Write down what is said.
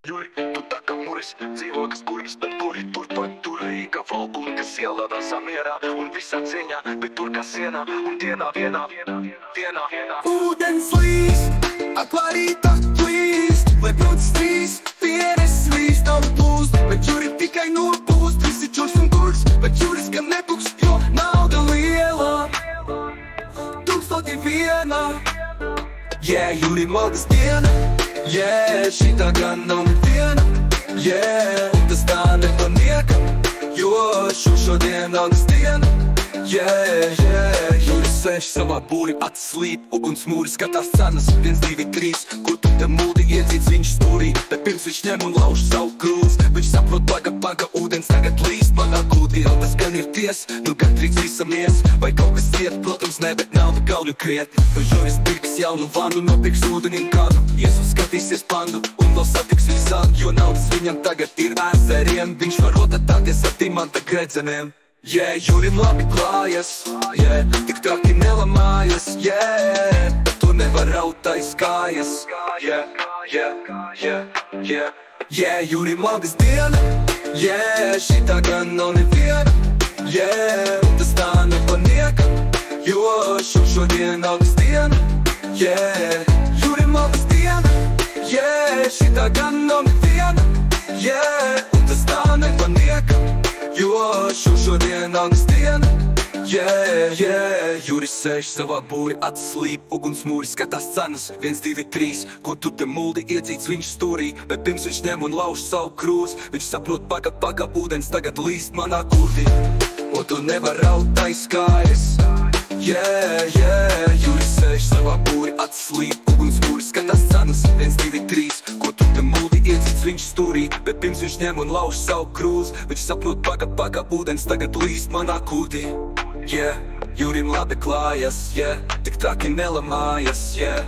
Juri, tu tā kā muris, dzīvo kas burvis, bet puri turpat turīga valbuli, kas ielādā samierā un visā cieņā, bet tur kā sienā un dienā vienā. Ūdens līst, akvarīta plīst, lai brūcis trīs, pieres līst, nav plūst, bet Juri tikai nopūst, visi čurs un kurs, bet Juris gan nebuks, jo nauda liela, 1001. Yeah, Juri maldas diena, yeah, šitā gan nav neviena, yeah, un tas tā nepanieka, jo šodien naudas diena, yeah, Juris sēž savā būri, acis slīd, uguns mūri skatās cenas, 1, 2, 3, kur tu te muldi iedzīts viņš stūrī, bet pirms viņš ņem un lauž savu krūs, viņš saprot paga, ūdens tagad līst manā gūdī, jau tas gan ir ties, nu gandrīz visamies, vai kaut kas ciet, protams ne, bet nauda gauļu krietni, Juris pirks jaunu vannu, nopirks ūdenim kādu, Jēzus skatīsies pandu, un vēl satiks visādi, jo naudas viņam tagad ir ezeriem, viņš var rotatāties ar dimanta gredzeniem. Yeah, Jurim labi klājas, yeah, tik traki nelamājas, yeah, bet to nevar raut aiz kājas, yeah, Jurim labas diena, yeah, šitā gan nav neviena, yeah, un tas tā nepanieka, jo šodien naudas diena, yeah, Jurim labas diena, yeah, šitā gan nav neviena, yeah, un tas tā nepanieka, jo šodien naudas diena, yeah, Juris sēž savā būri, acis slīd, uguns mūri skatās cenas, 1, 2, 3, kur tu te muldi iedzīts viņš stūrī, bet pirms viņš ņem un lauž savu krūs, viņš saprot paga, ūdens tagad līst manā gūdī, un tu nevar raut aiz kājas, yeah, Juris sēž savā būri, acis slīd, uguns mūri skatās cenas, 1, 2, 3, kur tu te muldi iedzīts viņš stūrī, bet pirms viņš ņem un lauž savu krūs, viņš saprot paga, ūdens tagad līst manā gūdī, yeah, Jurim labi klājas, yeah, tik traki nelamājas, yeah.